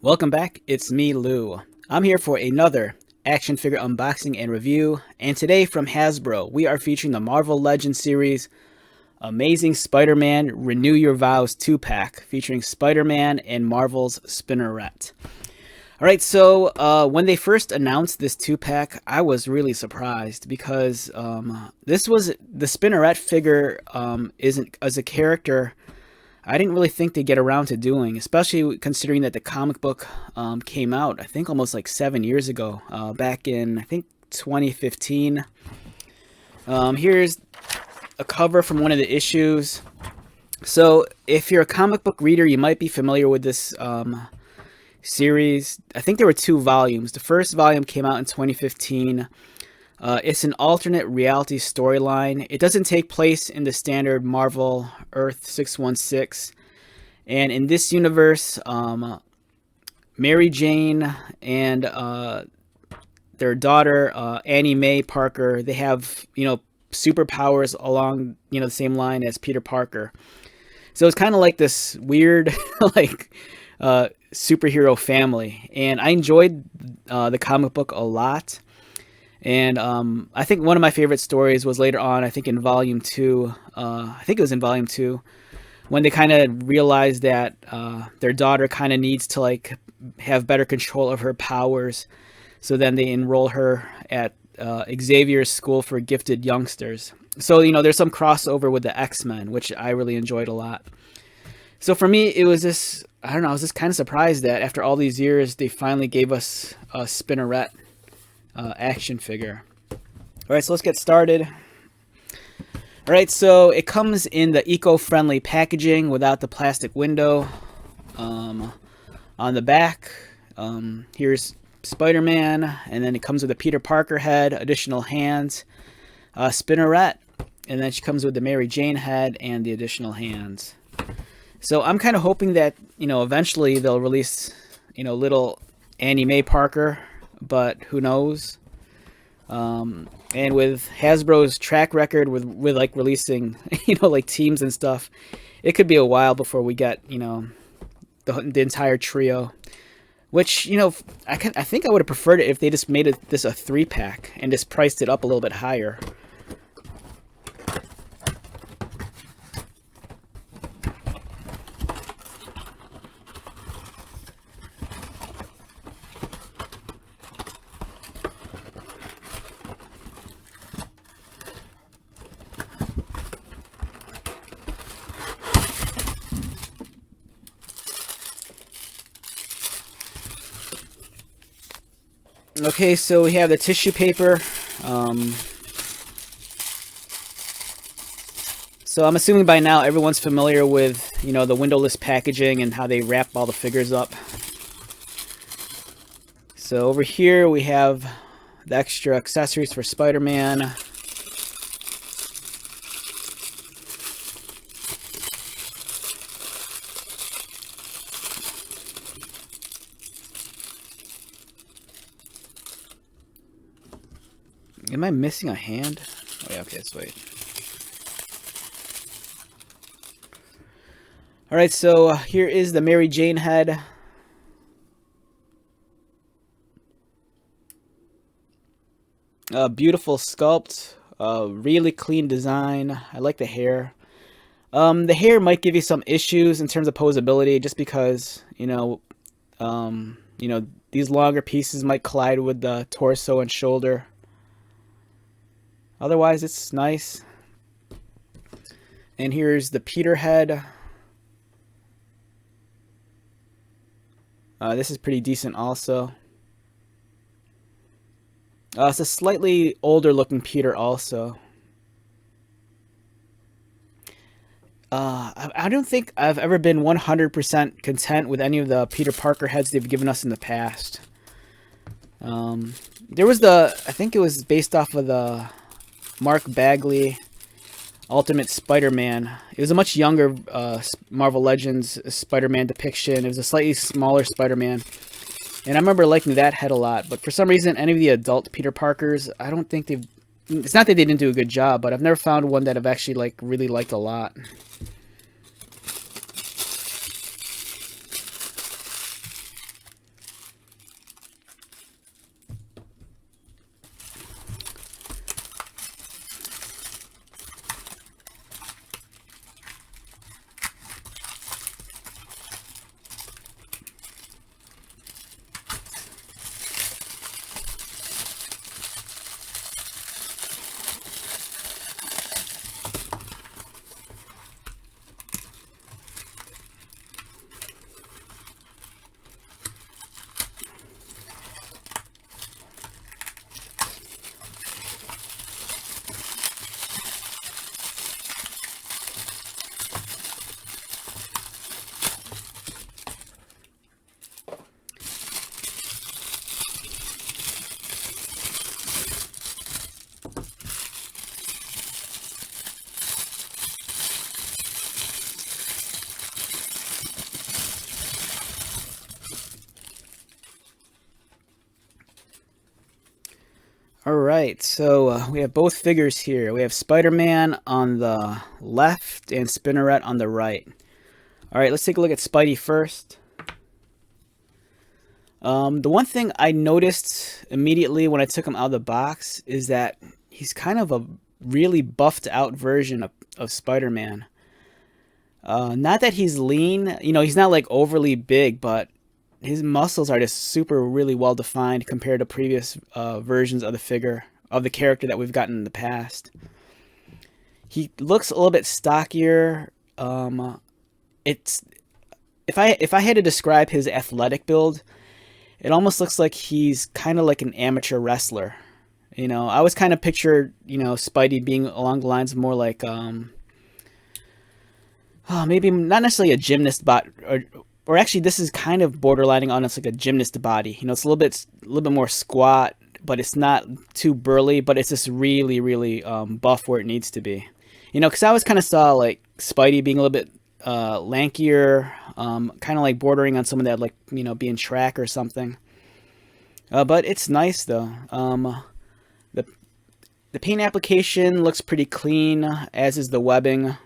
Welcome back, it's me, Lou. I'm here for another action figure unboxing and review, and today from Hasbro, we are featuring the Marvel Legends series Amazing Spider-Man Renew Your Vows 2-pack, featuring Spider-Man and Marvel's Spinneret. Alright, so when they first announced this 2-pack, I was really surprised because this was, the Spinneret figure isn't, as a character, I didn't really think they'd get around to doing, especially considering that the comic book came out, I think almost like 7 years ago, back in, I think, 2015. Here's a cover from one of the issues. So if you're a comic book reader, you might be familiar with this series. I think there were 2 volumes. The first volume came out in 2015. It's an alternate reality storyline. It doesn't take place in the standard Marvel Earth 616. And in this universe, Mary Jane and their daughter, Annie Mae Parker, they have, superpowers along, the same line as Peter Parker. So it's kind of like this weird, superhero family. And I enjoyed the comic book a lot. And I think one of my favorite stories was later on, I think in volume 2, I think it was in volume 2, when they kind of realized that their daughter kind of needs to have better control of her powers. So then they enroll her at Xavier's School for Gifted Youngsters. So, there's some crossover with the X-Men, which I really enjoyed a lot. So for me, it was this, I don't know, I was just kind of surprised that after all these years, they finally gave us a Spinneret action figure. Alright, so let's get started. Alright, so it comes in the eco-friendly packaging without the plastic window. On the back, here's Spider-Man, and then it comes with a Peter Parker head, additional hands, Spinneret, and then she comes with the Mary Jane head and the additional hands. So I'm kind of hoping that, eventually they'll release, little Annie Mae Parker, but who knows? And with Hasbro's track record with releasing, teams and stuff, it could be a while before we get, the entire trio. Which, I think I would have preferred it if they just made this a 3-pack and just priced it up a little bit higher. Okay, so we have the tissue paper. So I'm assuming by now everyone's familiar with, the windowless packaging and how they wrap all the figures up. So over here we have the extra accessories for Spider-Man. Am I missing a hand? Oh yeah, okay, let's wait. Alright, so here is the Mary Jane head. Beautiful sculpt. Really clean design. I like the hair. The hair might give you some issues in terms of posability just because, these longer pieces might collide with the torso and shoulder. Otherwise, it's nice. And here's the Peter head. This is pretty decent also. It's a slightly older looking Peter also. I don't think I've ever been 100% content with any of the Peter Parker heads they've given us in the past. There was I think it was based off of the Mark Bagley Ultimate Spider-Man. It was a much younger Marvel Legends Spider-Man depiction. It was a slightly smaller Spider-Man. And I remember liking that head a lot. But for some reason, any of the adult Peter Parkers, I don't think they've... It's not that they didn't do a good job, but I've never found one that I've actually really liked a lot. right, so we have both figures here. We have Spider-Man on the left and Spinneret on the right. All right, let's take a look at Spidey first. The one thing I noticed immediately when I took him out of the box is that he's kind of a really buffed out version of Spider-Man. Not that he's lean, you know, he's not like overly big, but his muscles are just super really well defined compared to previous versions of the figure, of the character that we've gotten in the past. He looks a little bit stockier. It's if I had to describe his athletic build, it almost looks like he's kind of like an amateur wrestler. You know, I was kind of pictured, you know, Spidey being along the lines of more like maybe not necessarily a gymnast or actually this is kind of borderlining on it's like a gymnast body. You know, it's a little bit more squat, but it's not too burly, but it's just really buff where it needs to be. You know, because I always kind of saw like Spidey being a little bit lankier, kind of like bordering on someone that like, you know, be in track or something. But it's nice though. The paint application looks pretty clean, as is the webbing.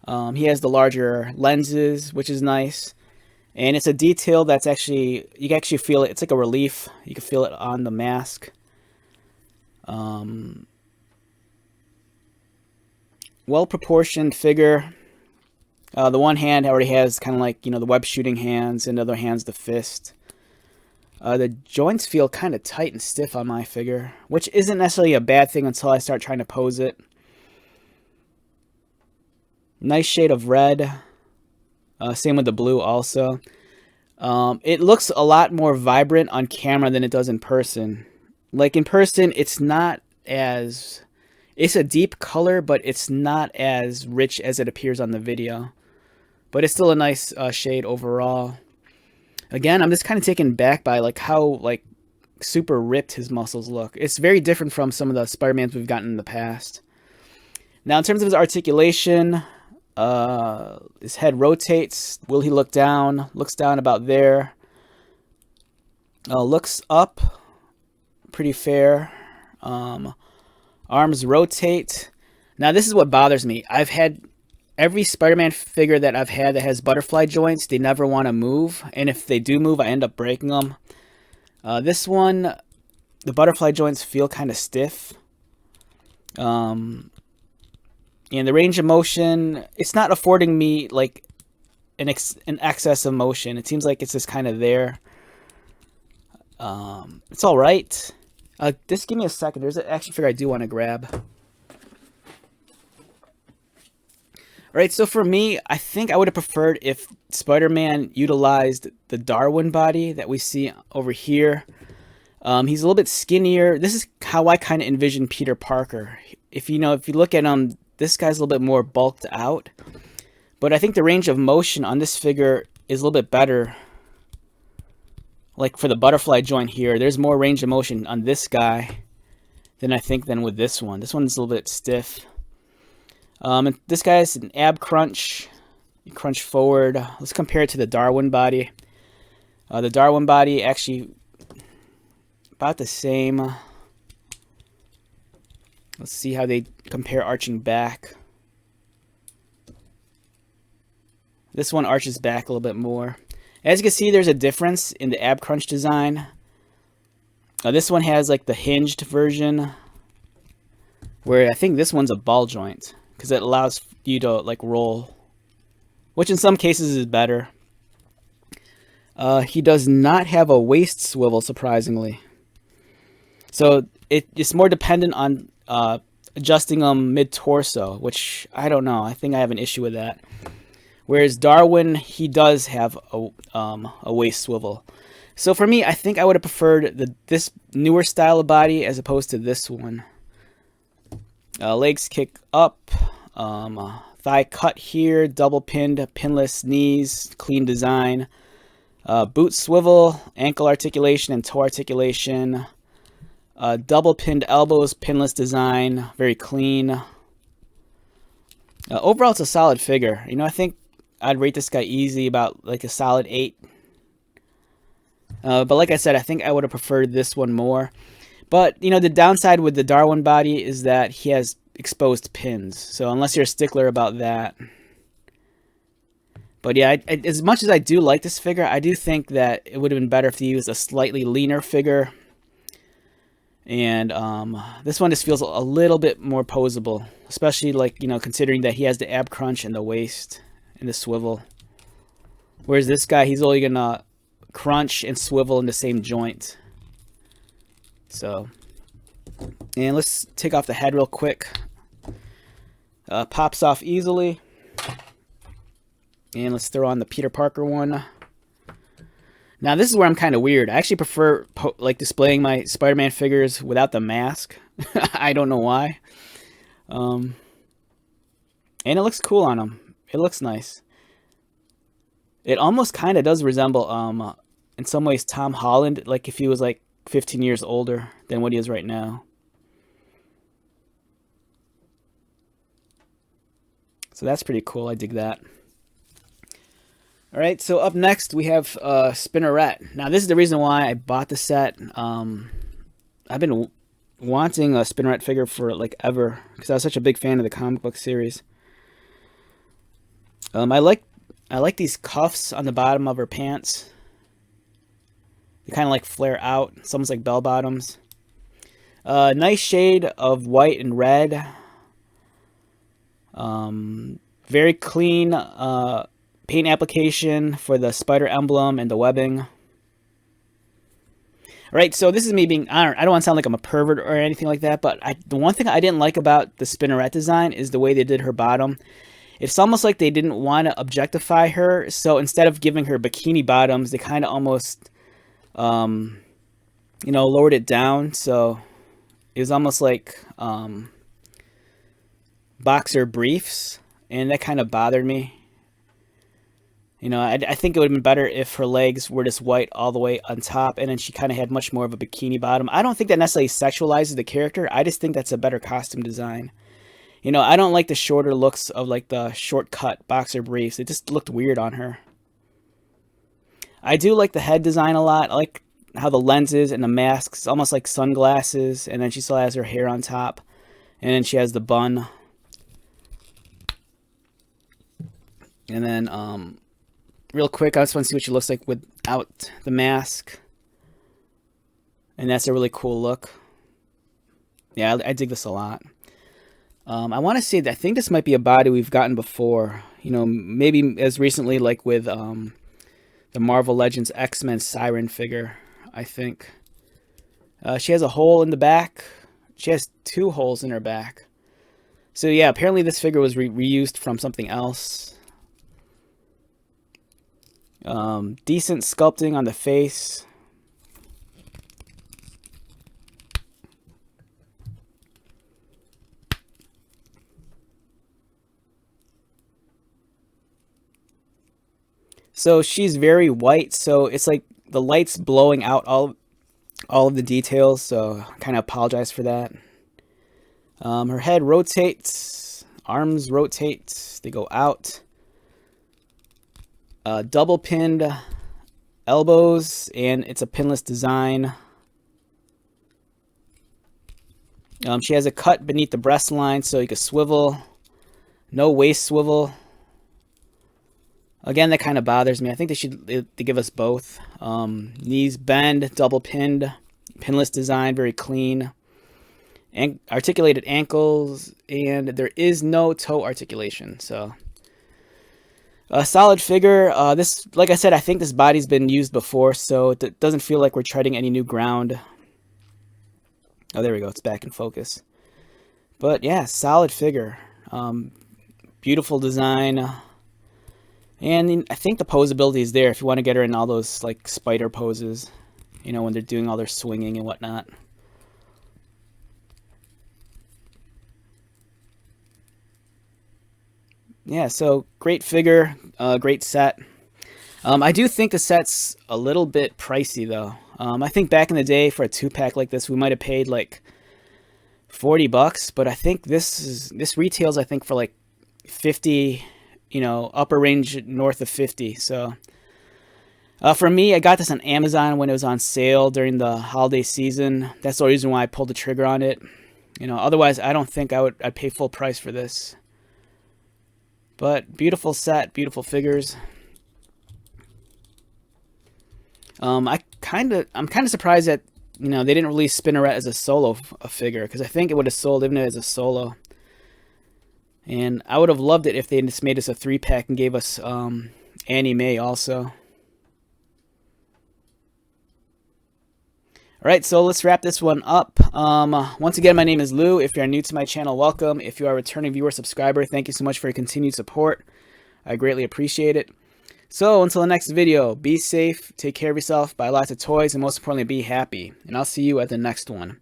He has the larger lenses, which is nice. And it's a detail that's actually, you can actually feel it. It's like a relief. You can feel it on the mask. Well-proportioned figure. The one hand already has kind of like, you know, the web shooting hands, and the other hand's the fist. The joints feel kind of tight and stiff on my figure, which isn't necessarily a bad thing until I start trying to pose it. Nice shade of red. Same with the blue also. It looks a lot more vibrant on camera than it does in person. Like in person, it's not as... It's a deep color, but it's not as rich as it appears on the video. But it's still a nice shade overall. Again, I'm just kind of taken back by like how like super ripped his muscles look. It's very different from some of the Spider-Mans we've gotten in the past. Now, in terms of his articulation, his head rotates. Will he look down? Looks down about there. Looks up. Pretty fair. Arms rotate. Now, this is what bothers me. I've had every Spider-Man figure that I've had that has butterfly joints, they never want to move. And if they do move, I end up breaking them. This one, the butterfly joints feel kind of stiff. And the range of motion, it's not affording me like an excess of motion. It seems like it's just kind of there. It's all right. Just give me a second. There's an action figure I do want to grab. Alright, so for me, I think I would have preferred if Spider-Man utilized the Darwin body that we see over here. He's a little bit skinnier. This is how I kind of envision Peter Parker. If you look at him, this guy's a little bit more bulked out. But I think the range of motion on this figure is a little bit better. Like for the butterfly joint here, there's more range of motion on this guy than I think than with this one. This one's a little bit stiff. And this guy's an ab crunch. You crunch forward. Let's compare it to the Darwin body. The Darwin body actually about the same. Let's see how they compare arching back. This one arches back a little bit more. As you can see, there's a difference in the ab crunch design. This one has like the hinged version, where I think this one's a ball joint, because it allows you to like roll, which in some cases is better. He does not have a waist swivel, surprisingly. So it's more dependent on adjusting them mid-torso, which I don't know. I think I have an issue with that. Whereas Darwin, he does have a waist swivel. So for me, I think I would have preferred this newer style of body as opposed to this one. Legs kick up, thigh cut here, double pinned, pinless knees, clean design. Boot swivel, ankle articulation and toe articulation. Double pinned elbows, pinless design, very clean. Overall, it's a solid figure. I think I'd rate this guy easy, about like a solid 8. But like I said, I think I would have preferred this one more. But, you know, the downside with the Darwin body is that he has exposed pins. So unless you're a stickler about that. But yeah, as much as I do like this figure, I do think that it would have been better if they used a slightly leaner figure. And this one just feels a little bit more posable. Especially, like, you know, considering that he has the ab crunch and the waist and the swivel. Whereas this guy, he's only going to crunch and swivel in the same joint. So, and let's take off the head real quick. Pops off easily. And let's throw on the Peter Parker one. Now this is where I'm kind of weird. I actually prefer like displaying my Spider-Man figures without the mask. I don't know why. And it looks cool on him. It looks nice. It almost kind of does resemble, in some ways, Tom Holland. Like if he was like 15 years older than what he is right now. So that's pretty cool. I dig that. All right, so up next we have Spinneret. Now this is the reason why I bought the set. I've been wanting a Spinneret figure for like ever because I was such a big fan of the comic book series. I like these cuffs on the bottom of her pants. They kind of like flare out. It's almost like bell bottoms. Nice shade of white and red. Very clean paint application for the spider emblem and the webbing. All right, so this is me being, I don't want to sound like I'm a pervert or anything like that, but the one thing I didn't like about the Spinneret design is the way they did her bottom. It's almost like they didn't want to objectify her, so instead of giving her bikini bottoms, they kind of almost you know, lowered it down. So it was almost like boxer briefs, and that kind of bothered me. You know, I think it would have been better if her legs were just white all the way on top, and then she kind of had much more of a bikini bottom. I don't think that necessarily sexualizes the character. I just think that's a better costume design. You know, I don't like the shorter looks of like the short-cut boxer briefs. It just looked weird on her. I do like the head design a lot. I like how the lenses and the masks, almost like sunglasses, and then she still has her hair on top, and then she has the bun. And then, real quick, I just want to see what she looks like without the mask. And that's a really cool look. Yeah, I dig this a lot. I want to say that I think this might be a body we've gotten before. You know, maybe as recently like with the Marvel Legends X-Men Siren figure, I think. She has a hole in the back. She has 2 holes in her back. So yeah, apparently this figure was reused from something else. Decent sculpting on the face. So she's very white, so it's like the light's blowing out all of the details, so I kind of apologize for that. Her head rotates, arms rotate, they go out. Double pinned elbows, and it's a pinless design. She has a cut beneath the breast line so you can swivel. No waist swivel. Again, that kind of bothers me. I think they give us both. Knees bend, double pinned, pinless design, very clean. And articulated ankles, and there is no toe articulation. So a solid figure. This, like I said, I think this body's been used before, so it doesn't feel like we're treading any new ground. Oh, there we go. It's back in focus. But yeah, solid figure. Beautiful design. And I think the posability is there if you want to get her in all those like spider poses, you know, when they're doing all their swinging and whatnot. Yeah, so great figure, great set. I do think the set's a little bit pricey though. I think back in the day for a 2-pack like this, we might have paid like $40, but I think this retails I think for like 50, you know, upper range north of 50. So For me, I got this on Amazon when it was on sale during the holiday season. That's the reason why I pulled the trigger on it. You know, otherwise I don't think I'd pay full price for this. But beautiful set, beautiful figures. I'm kind of surprised that, you know, they didn't release Spinneret as a solo figure, because I think it would have sold even as a solo. And I would have loved it if they just made us a 3-pack and gave us Annie Mae also. Alright, so let's wrap this one up. Once again, my name is Lou. If you're new to my channel, welcome. If you are a returning viewer, subscriber, thank you so much for your continued support. I greatly appreciate it. So, until the next video, be safe, take care of yourself, buy lots of toys, and most importantly, be happy. And I'll see you at the next one.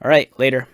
Alright, later.